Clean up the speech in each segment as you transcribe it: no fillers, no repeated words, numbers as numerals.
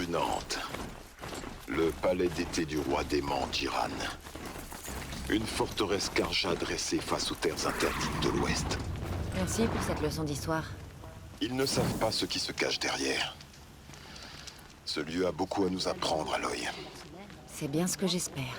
brûlante. Le palais d'été du roi démon d'Iran. Une forteresse Karja dressée face aux terres interdites de l'Ouest. Merci pour cette leçon d'histoire. Ils ne savent pas ce qui se cache derrière. Ce lieu a beaucoup à nous apprendre, Aloy. C'est bien ce que j'espère.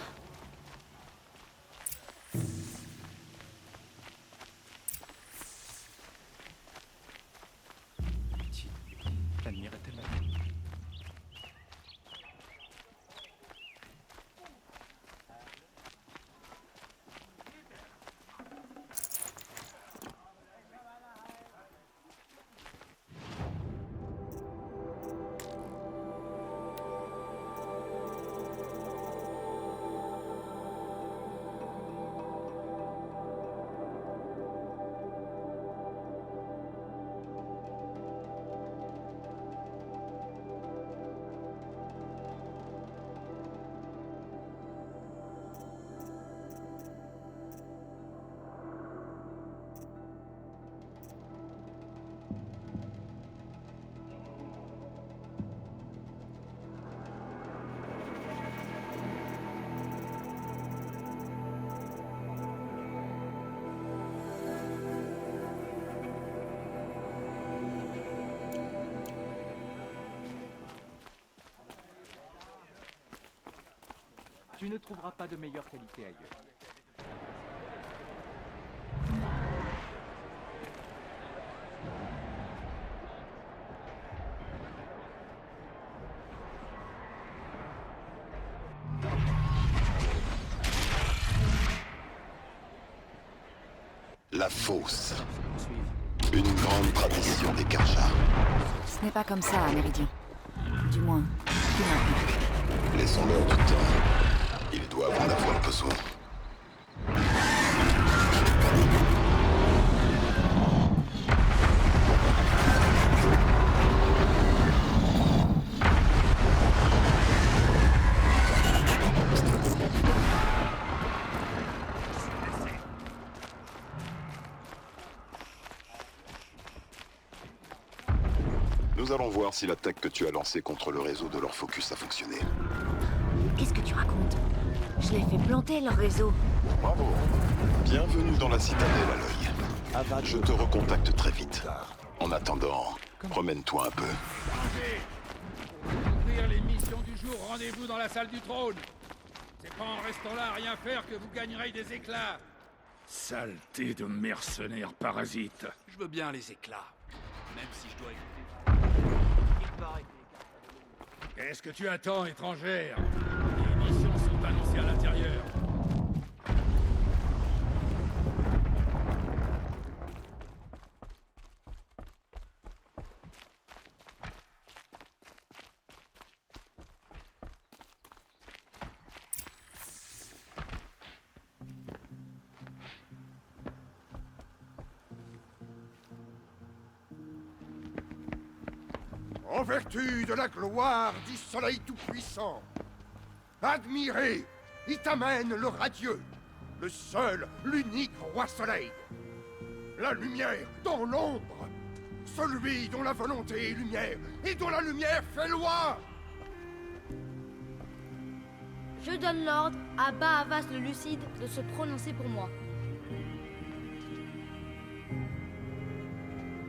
Tu ne trouveras pas de meilleure qualité ailleurs. La fosse. Une grande tradition des Karja. Ce n'est pas comme ça à Méridien. Du moins, plus maintenant. Laissons-leur du temps. Ils doivent en avoir besoin. Nous allons voir si l'attaque que tu as lancée contre le réseau de leur focus a fonctionné. Qu'est-ce que tu racontes? Je l'ai fait planter, leur réseau. Bravo. Bienvenue dans la citadelle, Aloy. Je te recontacte très vite. En attendant, promène-toi un peu. Pour ouvrir les missions du jour, rendez-vous dans la salle du trône. C'est pas en restant là à rien faire que vous gagnerez des éclats. Saleté de mercenaires parasites. Je veux bien les éclats, même si je dois éviter. Qu'est-ce que tu attends, étrangère? Les missions sont annoncées à l'intérieur. En vertu de la gloire du soleil tout-puissant, admirez Itamen le radieux, le seul, l'unique roi soleil. La lumière dans l'ombre, celui dont la volonté est lumière et dont la lumière fait loi. Je donne l'ordre à Bahavas le Lucide de se prononcer pour moi.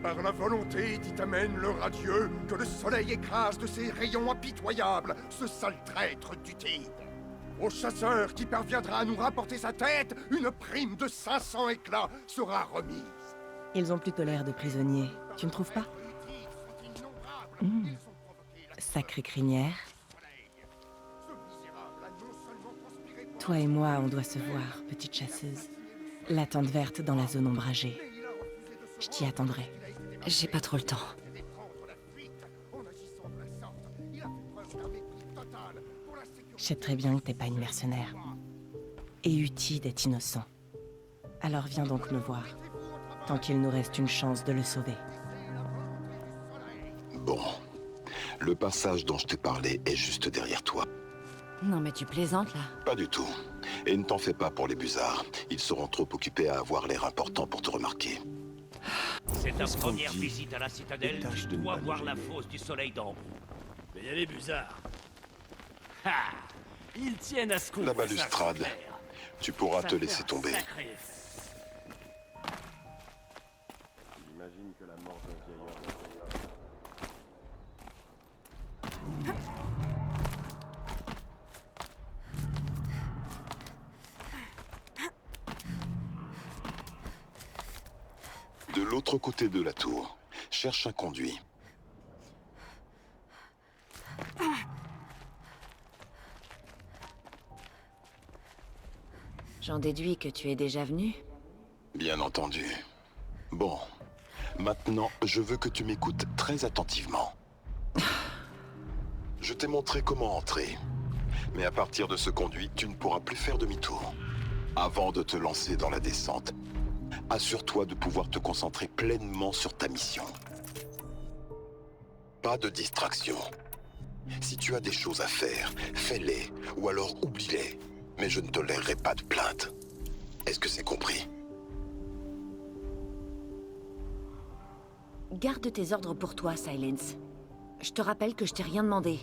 Par la volonté d'Itamen le radieux, que le soleil écrase de ses rayons impitoyables ce sale traître d'Utide. Au chasseur qui parviendra à nous rapporter sa tête, une prime de 500 éclats sera remise. Ils ont plutôt l'air de prisonniers, tu ne trouves pas? Sacrée crinière. Toi et moi, on doit se voir, petite chasseuse. La tente verte dans la zone ombragée. Je t'y attendrai. J'ai pas trop le temps. Je sais très bien que t'es pas une mercenaire. Et Utide est innocent. Alors viens donc me voir. Tant qu'il nous reste une chance de le sauver. Bon. Le passage dont je t'ai parlé est juste derrière toi. Non mais tu plaisantes là. Pas du tout. Et ne t'en fais pas pour les busards. Ils seront trop occupés à avoir l'air important pour te remarquer. C'est ta première visite à la citadelle, tu dois voir la fosse du soleil d'Ambre. vais y aller, Buzard. Ha! Ils tiennent à ce qu'on La fasse ça, balustrade. c'est clair. Tu pourras Ça te fait laisser un tomber. sacré effet. J'imagine que la mort d'un vieillard... De l'autre côté de la tour, cherche un conduit. J'en déduis que tu es déjà venu. Bien entendu. Bon, maintenant, je veux que tu m'écoutes très attentivement. Je t'ai montré comment entrer. Mais à partir de ce conduit, tu ne pourras plus faire demi-tour. Avant de te lancer dans la descente, assure-toi de pouvoir te concentrer pleinement sur ta mission. Pas de distraction. Si tu as des choses à faire, fais-les, ou alors oublie-les. Mais je ne tolérerai pas de plainte. Est-ce que c'est compris? Garde tes ordres pour toi, Silence. Je te rappelle que je t'ai rien demandé.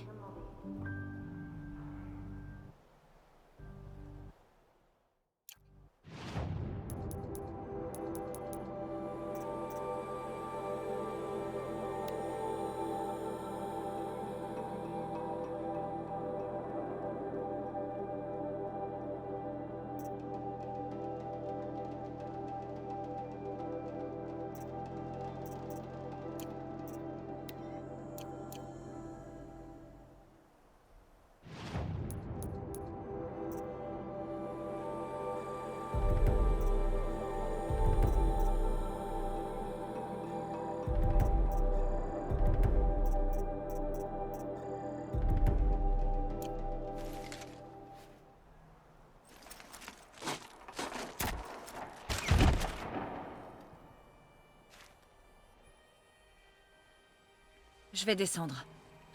Je vais descendre.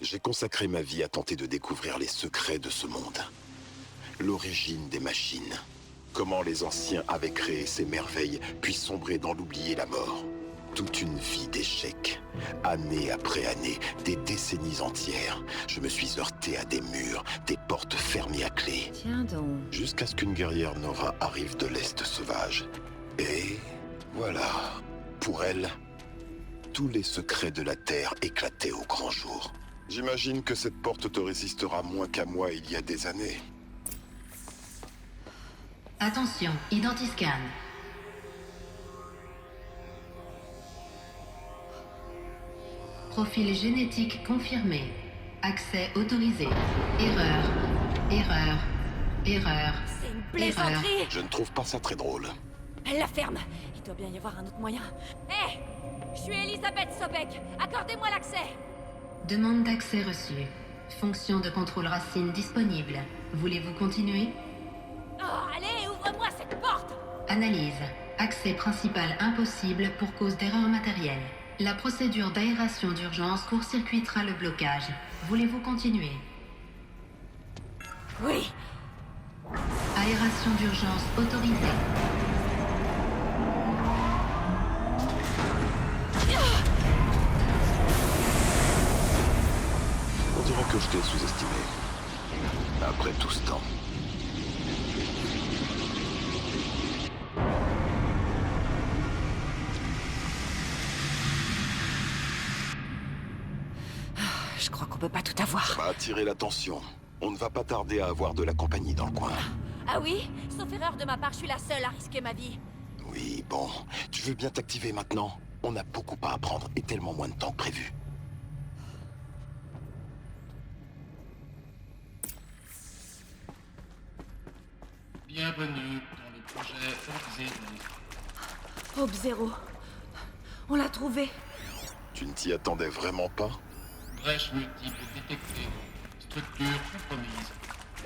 J'ai consacré ma vie à tenter de découvrir les secrets de ce monde. L'origine des machines. Comment les anciens avaient créé ces merveilles, puis sombré dans l'oubli et la mort. Toute une vie d'échecs. Année après année, des décennies entières. Je me suis heurté à des murs, des portes fermées à clé. Tiens donc. Jusqu'à ce qu'une guerrière Nora arrive de l'Est sauvage. Et voilà. Pour elle, tous les secrets de la Terre éclataient au grand jour. J'imagine que cette porte te résistera moins qu'à moi il y a des années. Attention, identiscan. Profil génétique confirmé. Accès autorisé. Erreur. Erreur. Erreur. C'est une plaisanterie. Je ne trouve pas ça très drôle. Elle la ferme. Il doit bien y avoir un autre moyen. Hé, je suis Elisabeth Sobek. Accordez-moi l'accès. Demande d'accès reçue. Fonction de contrôle racine disponible. Voulez-vous continuer? Oh, allez, ouvre-moi cette porte. Analyse. Accès principal impossible pour cause d'erreur matérielle. La procédure d'aération d'urgence court-circuitera le blocage. Voulez-vous continuer? Oui. Aération d'urgence autorisée. On dirait que je t'ai sous-estimé. Après tout ce temps. Je crois qu'on peut pas tout avoir. Ça va attirer l'attention. On ne va pas tarder à avoir de la compagnie dans le coin. Ah oui? Sauf erreur de ma part, je suis la seule à risquer ma vie. Oui, bon. Tu veux bien t'activer maintenant? On a beaucoup à apprendre et tellement moins de temps que prévu. Bienvenue dans le projet Hope Zero. Hope Zero. On l'a trouvé. Tu ne t'y attendais vraiment pas? Brèche multiple détectée. Structure compromise.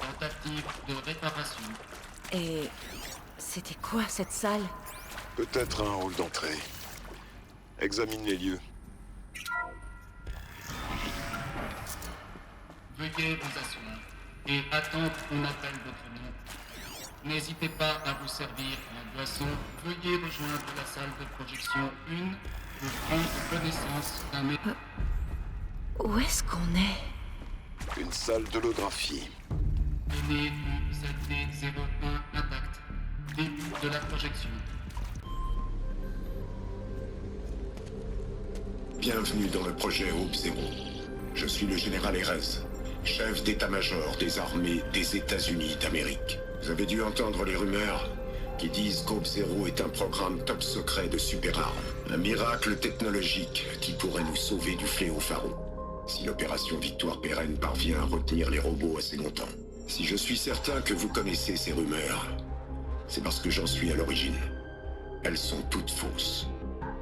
Tentative de réparation. Et c'était quoi cette salle? Peut-être un hall d'entrée. Examine les lieux. Veuillez vous asseoir et attendre qu'on appelle votre nom. N'hésitez pas à vous servir la boisson. Veuillez rejoindre la salle de projection 1 pour prendre connaissance d'un... Où est-ce qu'on est? Une salle d'holographie. Données du ZD-01 intact. Début de la projection. Bienvenue dans le projet Hope Zero. Je suis le général Erez, chef d'état-major des armées des États-Unis d'Amérique. Vous avez dû entendre les rumeurs qui disent qu'Hope Zero est un programme top secret de super-armes. Un miracle technologique qui pourrait nous sauver du fléau Pharaon. Si l'opération Victoire Pérenne parvient à retenir les robots assez longtemps. Si je suis certain que vous connaissez ces rumeurs, c'est parce que j'en suis à l'origine. Elles sont toutes fausses.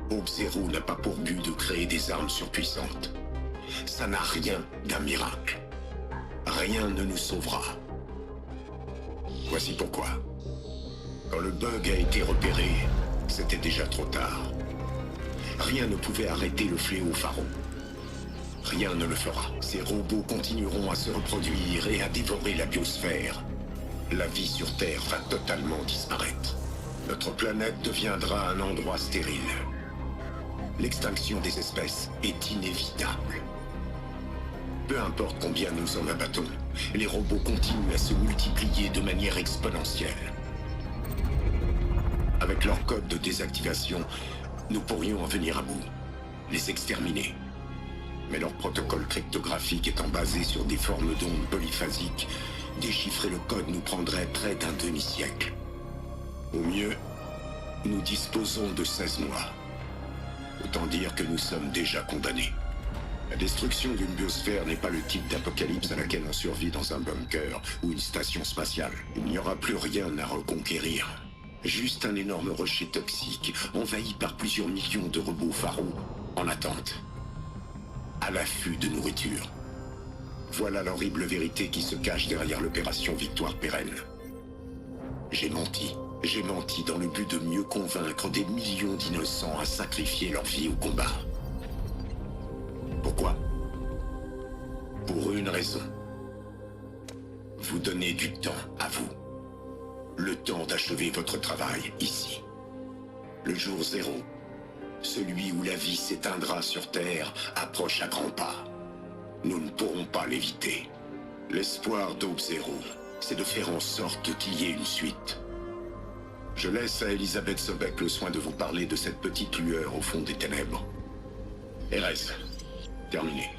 Hope Zero n'a pas pour but de créer des armes surpuissantes. Ça n'a rien d'un miracle. Rien ne nous sauvera. Voici pourquoi. Quand le bug a été repéré, c'était déjà trop tard. Rien ne pouvait arrêter le fléau Pharaon. Rien ne le fera. Ces robots continueront à se reproduire et à dévorer la biosphère. La vie sur Terre va totalement disparaître. Notre planète deviendra un endroit stérile. L'extinction des espèces est inévitable. Peu importe combien nous en abattons, les robots continuent à se multiplier de manière exponentielle. Avec leur code de désactivation, nous pourrions en venir à bout, les exterminer. Mais leur protocole cryptographique étant basé sur des formes d'ondes polyphasiques, déchiffrer le code nous prendrait près d'un demi-siècle. Au mieux, nous disposons de 16 mois. Autant dire que nous sommes déjà condamnés. La destruction d'une biosphère n'est pas le type d'apocalypse à laquelle on survit dans un bunker ou une station spatiale. Il n'y aura plus rien à reconquérir. Juste un énorme rocher toxique, envahi par plusieurs millions de robots Pharaon, en attente. À l'affût de nourriture. Voilà l'horrible vérité qui se cache derrière l'opération Victoire Pérenne. J'ai menti. J'ai menti dans le but de mieux convaincre des millions d'innocents à sacrifier leur vie au combat. Pourquoi? Pour une raison. Vous donnez du temps à vous. Le temps d'achever votre travail ici. Le jour zéro, celui où la vie s'éteindra sur Terre, approche à grands pas. Nous ne pourrons pas l'éviter. L'espoir d'Hope Zero, c'est de faire en sorte qu'il y ait une suite. Je laisse à Elisabeth Sobek le soin de vous parler de cette petite lueur au fond des ténèbres. Erez, terminé.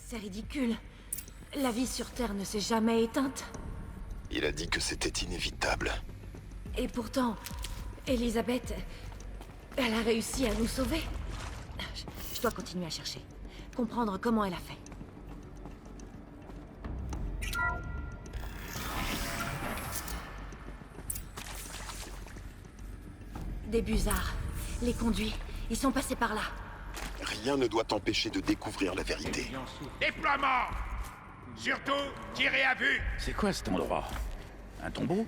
C'est ridicule. La vie sur Terre ne s'est jamais éteinte. Il a dit que c'était inévitable. Et pourtant, Elisabeth, elle a réussi à nous sauver. Je dois continuer à chercher. Comprendre comment elle a fait. Des busards. Les conduits. Ils sont passés par là. Rien ne doit t'empêcher de découvrir la vérité. Déploiement! Surtout, tirez à vue! C'est quoi cet endroit? Un tombeau?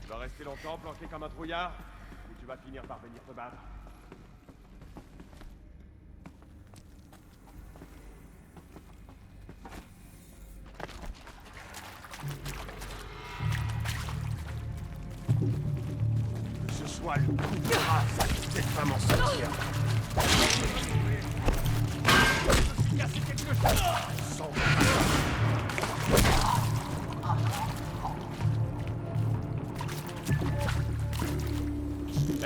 Tu vas rester longtemps planqué comme un trouillard? Ou tu vas finir par venir te battre? Que ce soit le coup de grâce à cette femme en sortir. Je suis cassé quelque chose! Sans...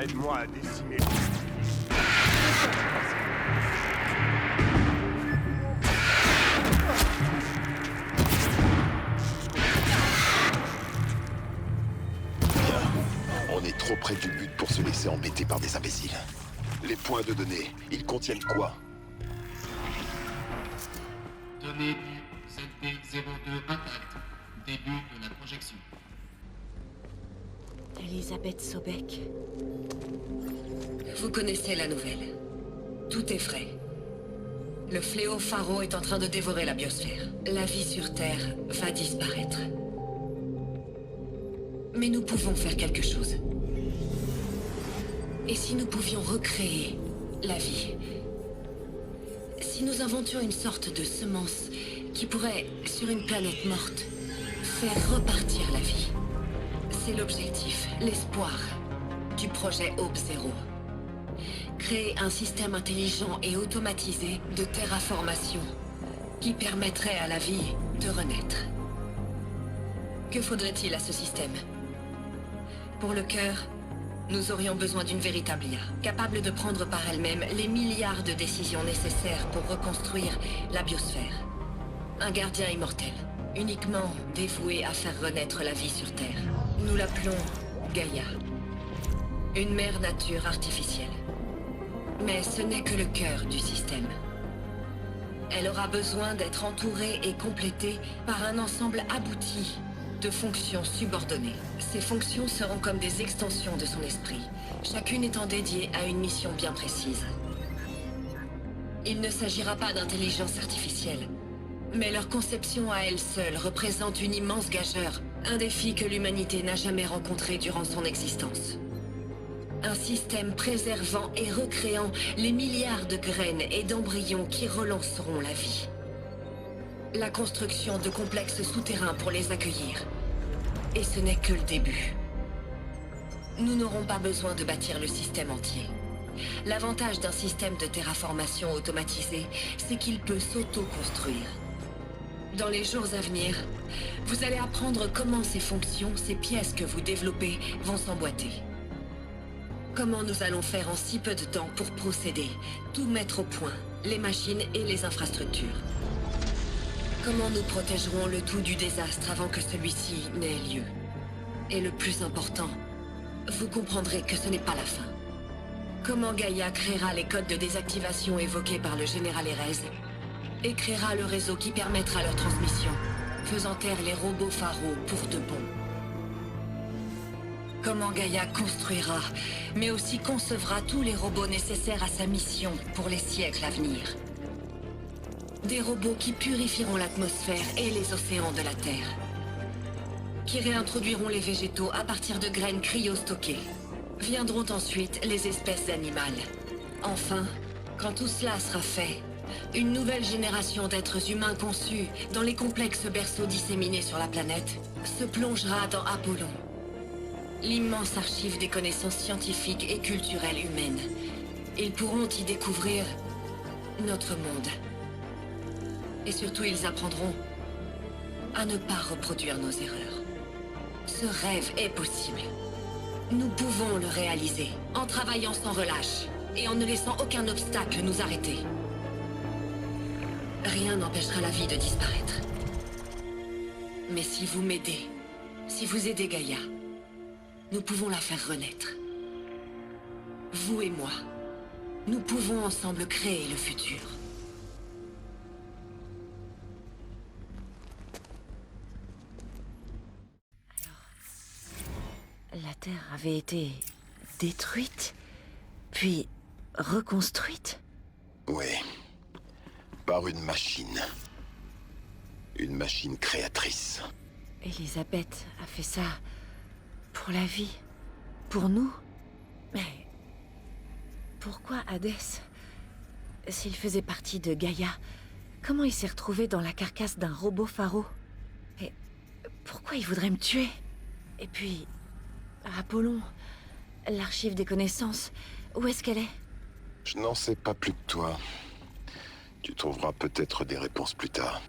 Aide-moi à décimer. On est trop près du but pour se laisser embêter par des imbéciles. Les points de données, ils contiennent quoi? Données du ZD-02 intact. Début de la projection. Elisabeth Sobek. Vous connaissez la nouvelle. Tout est frais. Le fléau Pharaon est en train de dévorer la biosphère. La vie sur Terre va disparaître. Mais nous pouvons faire quelque chose. Et si nous pouvions recréer la vie? Si nous inventions une sorte de semence qui pourrait, sur une planète morte, faire repartir la vie? C'est l'objectif, l'espoir du projet Hope Zero. Créer un système intelligent et automatisé de terraformation qui permettrait à la vie de renaître. Que faudrait-il à ce système? Pour le cœur, nous aurions besoin d'une véritable IA, capable de prendre par elle-même les milliards de décisions nécessaires pour reconstruire la biosphère. Un gardien immortel, uniquement dévoué à faire renaître la vie sur Terre. Nous l'appelons Gaïa. Une mère nature artificielle. Mais ce n'est que le cœur du système. Elle aura besoin d'être entourée et complétée par un ensemble abouti de fonctions subordonnées. Ces fonctions seront comme des extensions de son esprit, chacune étant dédiée à une mission bien précise. Il ne s'agira pas d'intelligence artificielle, mais leur conception à elle seule représente une immense gageure, un défi que l'humanité n'a jamais rencontré durant son existence. Un système préservant et recréant les milliards de graines et d'embryons qui relanceront la vie. La construction de complexes souterrains pour les accueillir. Et ce n'est que le début. Nous n'aurons pas besoin de bâtir le système entier. L'avantage d'un système de terraformation automatisé, c'est qu'il peut s'auto-construire. Dans les jours à venir, vous allez apprendre comment ces fonctions, ces pièces que vous développez, vont s'emboîter. Comment nous allons faire en si peu de temps pour procéder, tout mettre au point, les machines et les infrastructures. Comment nous protégerons le tout du désastre avant que celui-ci n'ait lieu. Et le plus important, vous comprendrez que ce n'est pas la fin. Comment Gaïa créera les codes de désactivation évoqués par le général Erez et créera le réseau qui permettra leur transmission, faisant taire les robots pharaons pour de bon. Comment Gaïa construira, mais aussi concevra tous les robots nécessaires à sa mission pour les siècles à venir. Des robots qui purifieront l'atmosphère et les océans de la Terre. Qui réintroduiront les végétaux à partir de graines cryostockées. Viendront ensuite les espèces animales. Enfin, quand tout cela sera fait, une nouvelle génération d'êtres humains conçus dans les complexes berceaux disséminés sur la planète se plongera dans Apollon. L'immense archive des connaissances scientifiques et culturelles humaines. Ils pourront y découvrir notre monde. Et surtout, ils apprendront à ne pas reproduire nos erreurs. Ce rêve est possible. Nous pouvons le réaliser, en travaillant sans relâche, et en ne laissant aucun obstacle nous arrêter. Rien n'empêchera la vie de disparaître. Mais si vous m'aidez, si vous aidez Gaïa, nous pouvons la faire renaître. Vous et moi, nous pouvons ensemble créer le futur. La Terre avait été détruite, puis reconstruite? Oui. Par une machine. Une machine créatrice. Elisabeth a fait ça pour la vie, pour nous. Mais pourquoi Hadès? S'il faisait partie de Gaïa, comment il s'est retrouvé dans la carcasse d'un robot pharaon? Et pourquoi il voudrait me tuer? Et puis, Apollon, l'archive des connaissances, où est-ce qu'elle est? Je n'en sais pas plus que toi. Tu trouveras peut-être des réponses plus tard.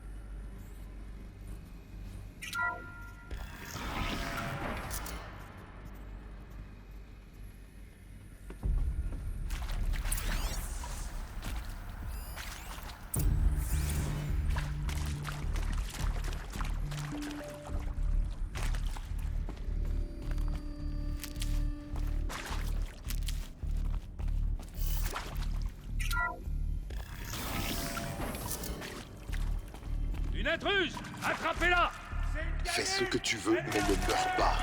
Une intruse! Attrapez-la! Fais ce que tu veux, mais ne meurs pas.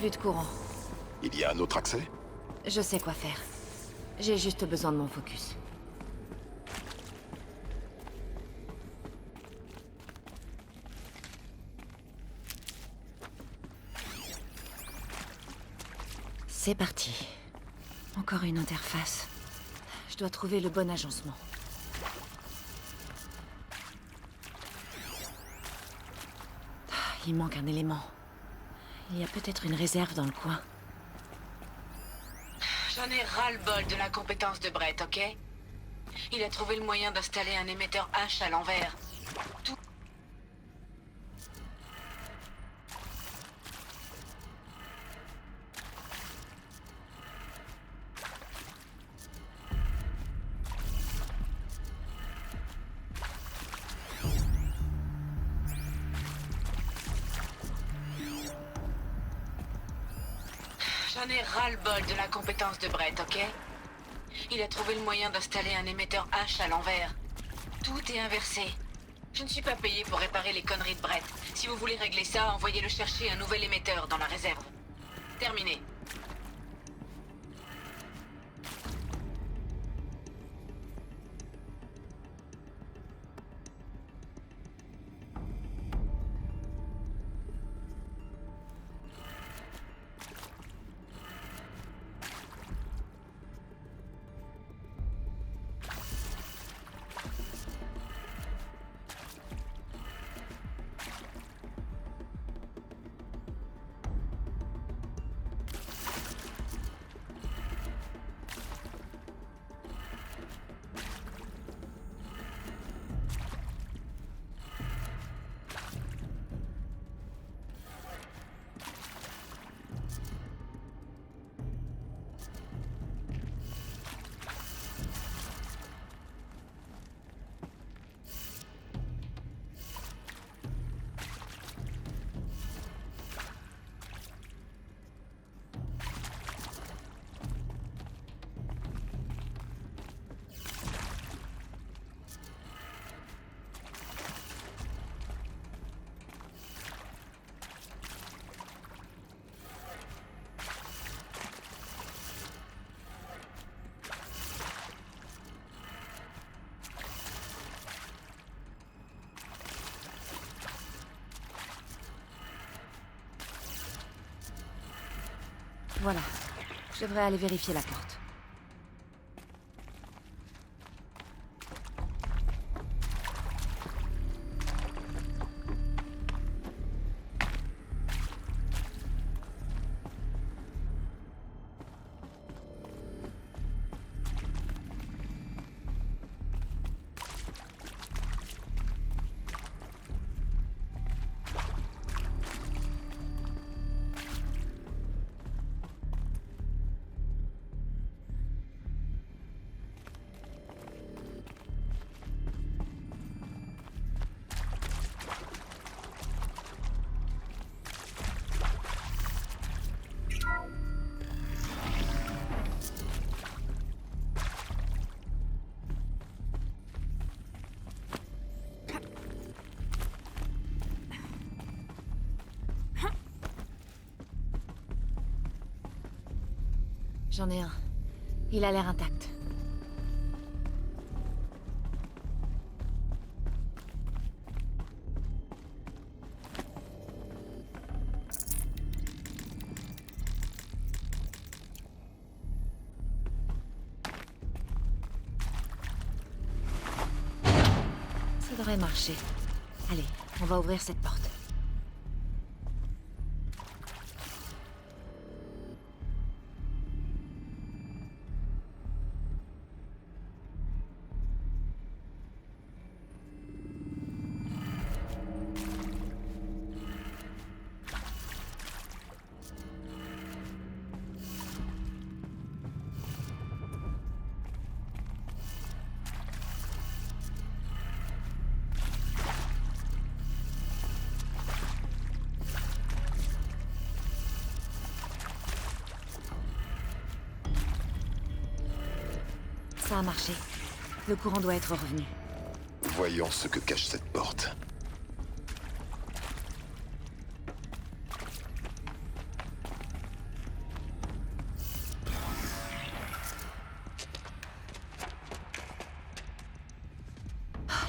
plus de courant. Il y a un autre accès? Je sais quoi faire. J'ai juste besoin de mon focus. C'est parti. Encore une interface. Je dois trouver le bon agencement. Il manque un élément. Il y a peut-être une réserve dans le coin. J'en ai ras-le-bol de l'incompétence de Brett, ok? Il a trouvé le moyen d'installer un émetteur H à l'envers. Tout... J'en ai ras-le-bol de l'incompétence de Brett, ok? Il a trouvé le moyen d'installer un émetteur H à l'envers. Tout est inversé. Je ne suis pas payé pour réparer les conneries de Brett. Si vous voulez régler ça, envoyez-le chercher un nouvel émetteur dans la réserve. Terminé. Voilà. Je devrais aller vérifier la porte. J'en ai un. Il a l'air intact. Ça devrait marcher. Allez, on va ouvrir cette porte. Ça a marché. Le courant doit être revenu. Voyons ce que cache cette porte.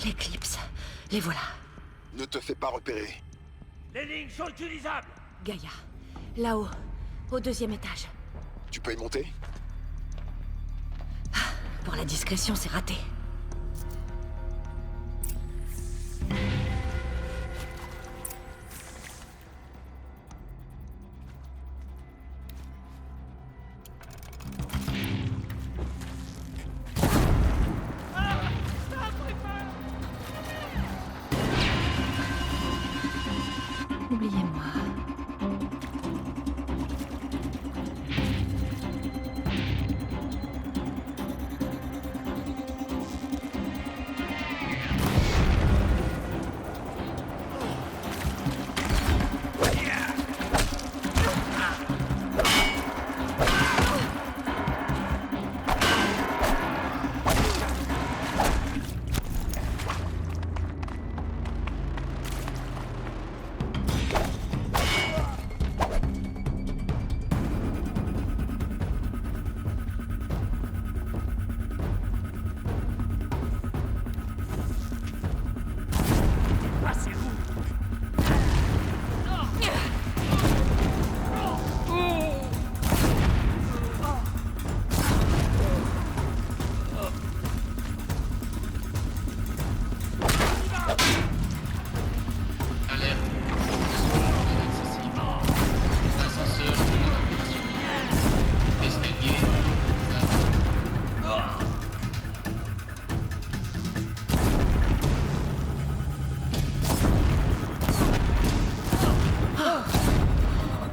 L'éclipse. Les voilà. Ne te fais pas repérer. Les lignes sont utilisables. Gaïa. Là-haut. Au 2e étage. Tu peux y monter? Pour la discrétion, c'est raté. Oubliez-moi.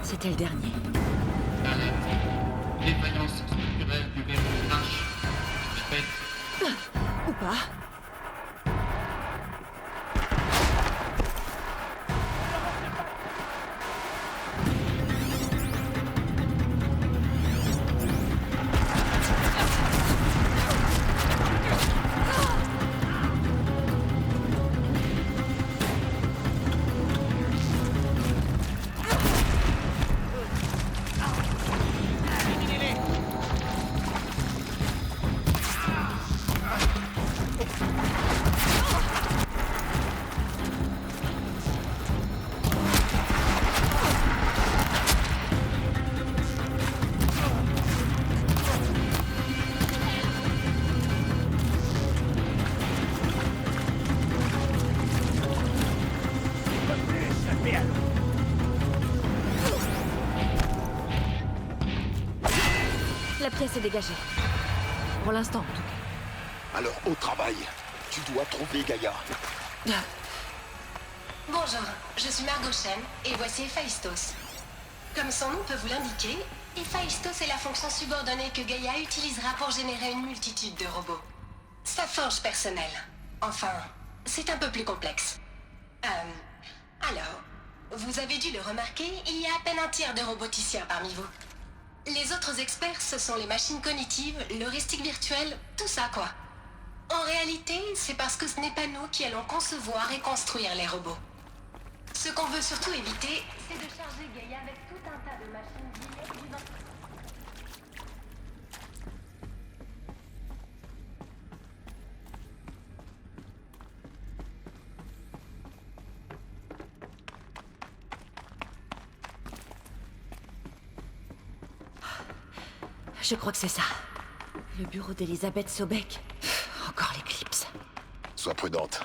C'était le dernier. Alerte. Défaillance structurelle du verrou H. Répète. Ou pas. La pièce est dégagée. Pour l'instant, en tout cas. Alors, au travail. Tu dois trouver Gaïa. Bonjour, je suis Margot Shen et voici Héphaïstos. Comme son nom peut vous l'indiquer, Héphaïstos est la fonction subordonnée que Gaïa utilisera pour générer une multitude de robots. Sa forge personnelle. Enfin, c'est un peu plus complexe. Alors, vous avez dû le remarquer, il y a à peine un tiers de roboticiens parmi vous. Les autres experts, ce sont les machines cognitives, l'heuristique virtuelle, tout ça quoi. En réalité, c'est parce que ce n'est pas nous qui allons concevoir et construire les robots. Ce qu'on veut surtout éviter, c'est de charger Gaïa avec tout un tas de machines vivantes. Je crois que c'est ça. Le bureau d'Elisabeth Sobek. Encore l'éclipse. Sois prudente.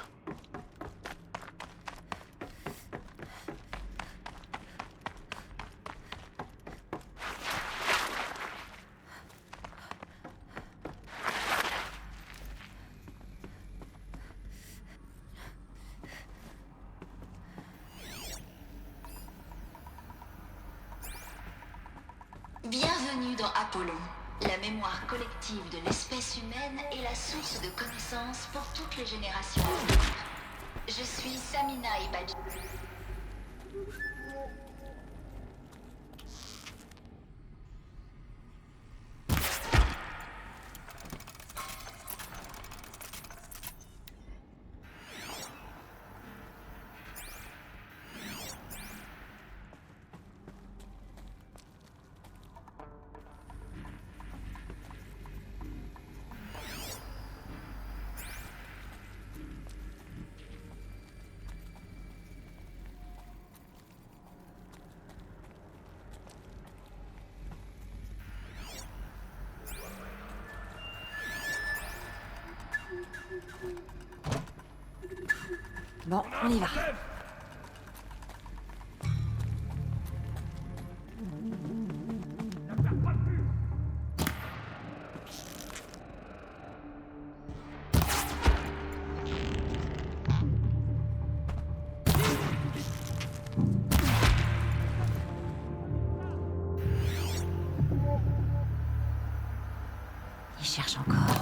Bienvenue dans Apollon. La mémoire collective de l'espèce humaine est la source de connaissances pour toutes les générations à venir. Je suis Samina Ibadji. Bon, on y va. Il cherche encore.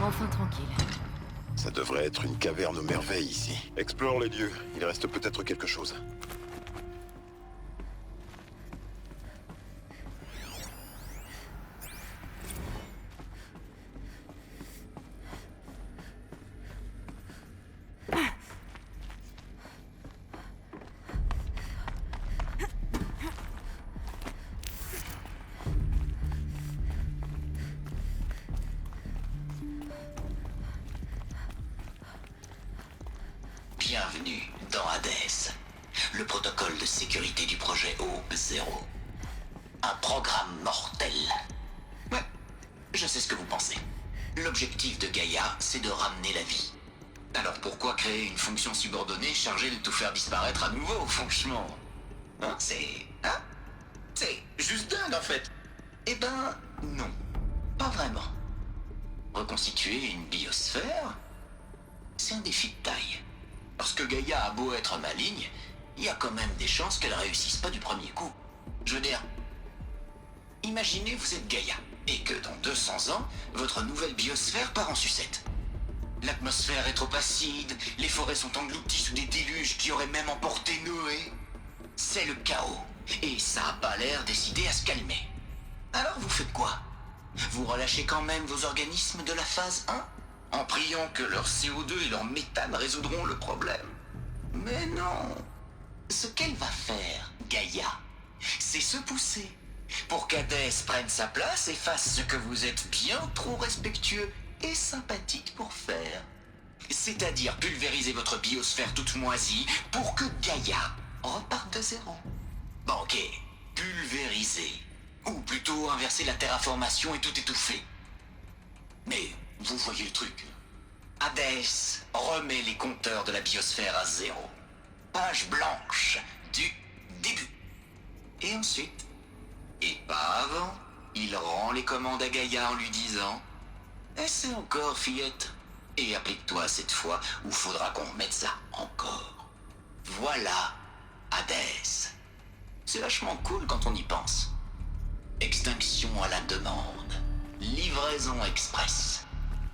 Enfin tranquille. Ça devrait être une caverne aux merveilles ici. Explore les lieux, il reste peut-être quelque chose. Bienvenue dans Hades, le protocole de sécurité du projet O0. Un programme mortel. Ouais, je sais ce que vous pensez. L'objectif de Gaïa, c'est de ramener la vie. Alors pourquoi créer une fonction subordonnée chargée de tout faire disparaître à nouveau, franchement? Hein, c'est juste dingue en fait. Eh ben, non. Pas vraiment. Reconstituer une biosphère, c'est un défi de taille. Parce que Gaïa a beau être maligne, il y a quand même des chances qu'elle réussisse pas du premier coup. Je veux dire, imaginez vous êtes Gaïa, et que dans 200 ans, votre nouvelle biosphère part en sucette. L'atmosphère est trop acide, les forêts sont englouties sous des déluges qui auraient même emporté Noé. C'est le chaos, et ça a pas l'air décidé à se calmer. Alors vous faites quoi? Vous relâchez quand même vos organismes de la phase 1 en priant que leur CO2 et leur méthane résoudront le problème. Mais non. Ce qu'elle va faire, Gaïa, c'est se pousser pour qu'Hadès prenne sa place et fasse ce que vous êtes bien trop respectueux et sympathique pour faire. C'est-à-dire pulvériser votre biosphère toute moisie pour que Gaïa reparte de zéro. Bon, ok, pulvériser. Ou plutôt inverser la terraformation et tout étouffer. Mais vous voyez le truc. Hades remet les compteurs de la biosphère à zéro. Page blanche du début. Et ensuite, et pas avant, il rend les commandes à Gaïa en lui disant « Essaie encore, fillette, et applique-toi cette fois où faudra qu'on remette ça encore. » Voilà Hades. C'est vachement cool quand on y pense. Extinction à la demande. Livraison express.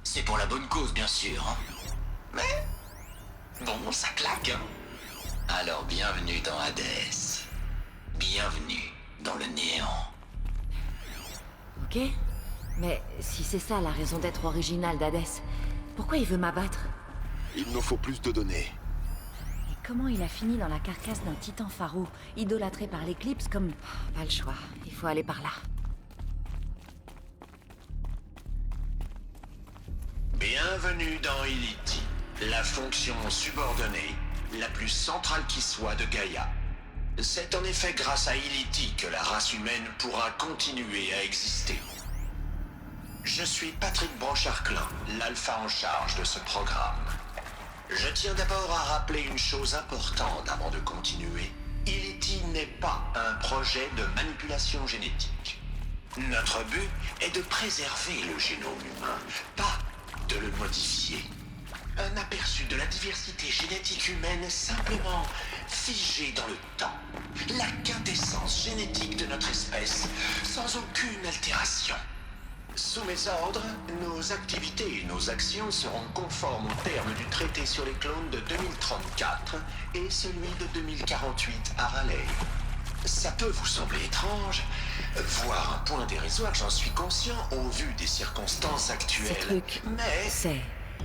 C'est pour la bonne cause, bien sûr, hein. Mais bon, ça claque, hein. Alors bienvenue dans Hades. Bienvenue dans le néant. Ok, mais si c'est ça la raison d'être originale d'Hadès, pourquoi il veut m'abattre? Il nous faut plus de données. Et comment il a fini dans la carcasse d'un titan pharaon, idolâtré par l'éclipse comme... Pas le choix, il faut aller par là. Bienvenue dans Iliti, la fonction subordonnée, la plus centrale qui soit de Gaïa. C'est en effet grâce à Iliti que la race humaine pourra continuer à exister. Je suis Patrick Brochard-Klein, l'alpha en charge de ce programme. Je tiens d'abord à rappeler une chose importante avant de continuer. Iliti n'est pas un projet de manipulation génétique. Notre but est de préserver le génome humain, pas de le modifier. Un aperçu de la diversité génétique humaine simplement figée dans le temps. La quintessence génétique de notre espèce, sans aucune altération. Sous mes ordres, nos activités et nos actions seront conformes aux termes du traité sur les clones de 2034 et celui de 2048 à Raleigh. Ça peut vous sembler étrange, voire un point déraisonnable, j'en suis conscient au vu des circonstances actuelles. Ces trucs, mais c'est...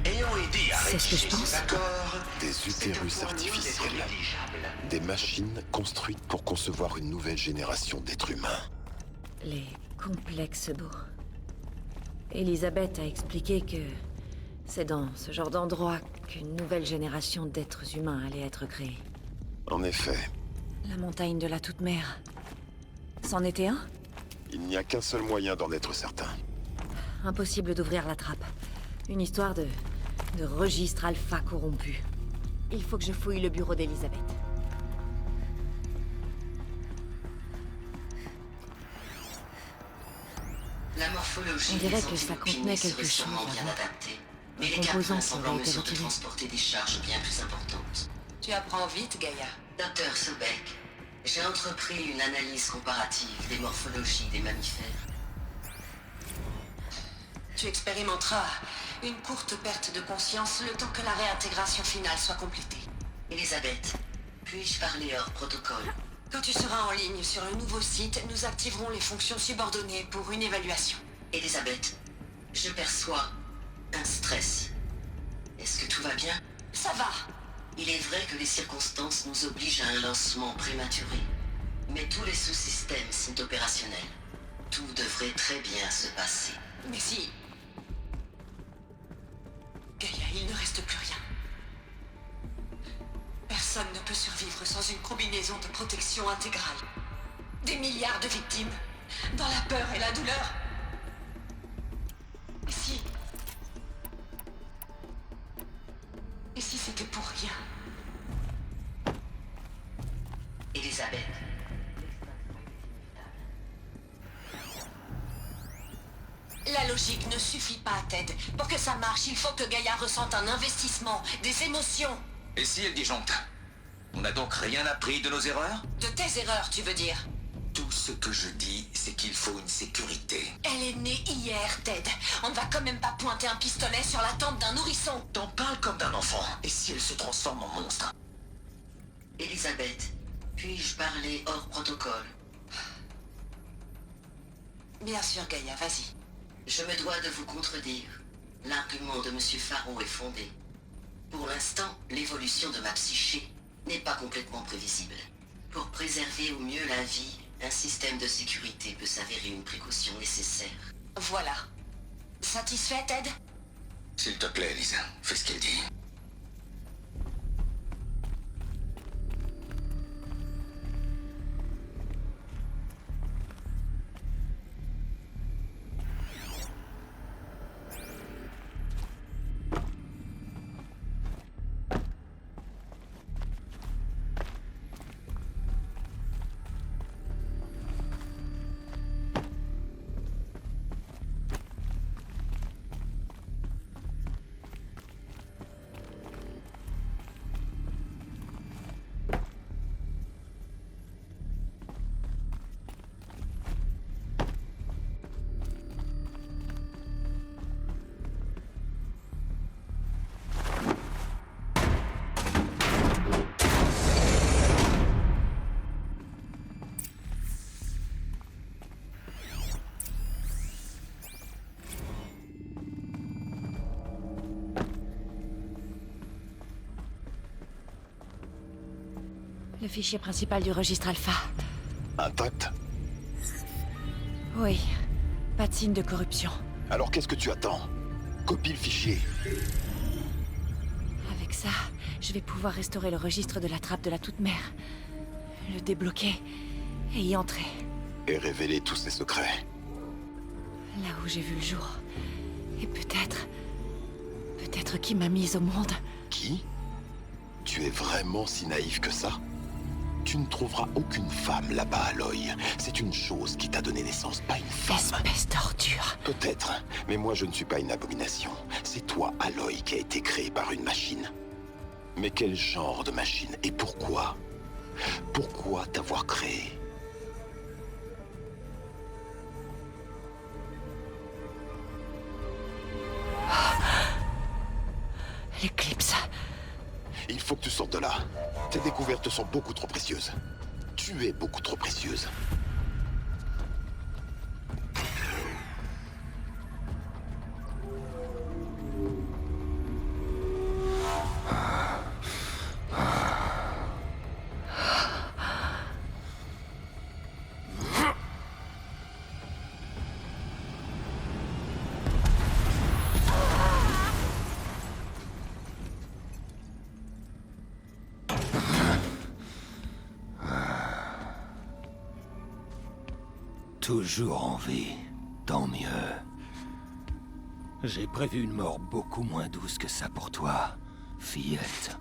ayant aidé à C'est ce que je rédiger pense. ces accords, Des utérus artificiels. Des machines construites pour concevoir une nouvelle génération d'êtres humains. Les complexes beaux. Elisabeth a expliqué que c'est dans ce genre d'endroit qu'une nouvelle génération d'êtres humains allait être créée. En effet, La montagne de la Toute-Mère. C'en était un? il n'y a qu'un seul moyen d'en être certain. Impossible d'ouvrir la trappe. Une histoire de registre alpha corrompu. Il faut que je fouille le bureau d'Elisabeth. La morphologie On dirait des que ça antiloupines contenait serait quelque chose sûrement bien avant. adaptée, mais Un les composant caprins qui semblent aurait en été mesure de retiré. transporter des charges bien plus importantes. Tu apprends vite, Gaïa. Docteur Sobek, j'ai entrepris une analyse comparative des morphologies des mammifères. Tu expérimenteras une courte perte de conscience le temps que la réintégration finale soit complétée. Elisabeth, puis-je parler hors protocole? Quand tu seras en ligne sur le nouveau site, nous activerons les fonctions subordonnées pour une évaluation. Elisabeth, je perçois un stress. Est-ce que tout va bien? Ça va. Il est vrai que les circonstances nous obligent à un lancement prématuré. Mais tous les sous-systèmes sont opérationnels. Tout devrait très bien se passer. Mais si... Gaïa, il ne reste plus rien. Personne ne peut survivre sans une combinaison de protection intégrale. Des milliards de victimes, dans la peur et la douleur. Et si... Et si c'était pour rien? Elisabeth. La logique ne suffit pas, Ted. Pour que ça marche, il faut que Gaïa ressente un investissement, des émotions. Et si elle disjoncte? On n'a donc rien appris de nos erreurs? De tes erreurs, tu veux dire? Tout ce que je dis, c'est qu'il faut une sécurité. Elle est née hier, Ted. On ne va quand même pas pointer un pistolet sur la tempe d'un nourrisson. T'en parles comme d'un enfant. Et si elle se transforme en monstre? Elisabeth, puis-je parler hors protocole? Bien sûr, Gaïa, vas-y. Je me dois de vous contredire. L'argument de M. Faro est fondé. Pour l'instant, l'évolution de ma psyché n'est pas complètement prévisible. Pour préserver au mieux la vie, un système de sécurité peut s'avérer une précaution nécessaire. Voilà. Satisfait, Ted? S'il te plaît, Lisa, fais ce qu'elle dit. Le fichier principal du registre Alpha. Intact? Oui. Pas de signe de corruption. Alors qu'est-ce que tu attends? Copie le fichier. Avec ça, je vais pouvoir restaurer le registre de la trappe de la Toute-Mère. Le débloquer et y entrer. Et révéler tous ses secrets. Là où j'ai vu le jour. Et peut-être... Peut-être qui m'a mise au monde. Qui? Tu es vraiment si naïf que ça? Tu ne trouveras aucune femme là-bas, Aloy. C'est une chose qui t'a donné naissance, pas une femme. Espèce d'ordure. Peut-être, mais moi je ne suis pas une abomination. C'est toi, Aloy, qui a été créé par une machine. Mais quel genre de machine? Et pourquoi? Pourquoi t'avoir créé? L'éclipse. Il faut que tu sortes de là. Tes découvertes sont beaucoup trop précieuses. Tu es beaucoup trop précieuse. Toujours en vie, tant mieux. J'ai prévu une mort beaucoup moins douce que ça pour toi, fillette.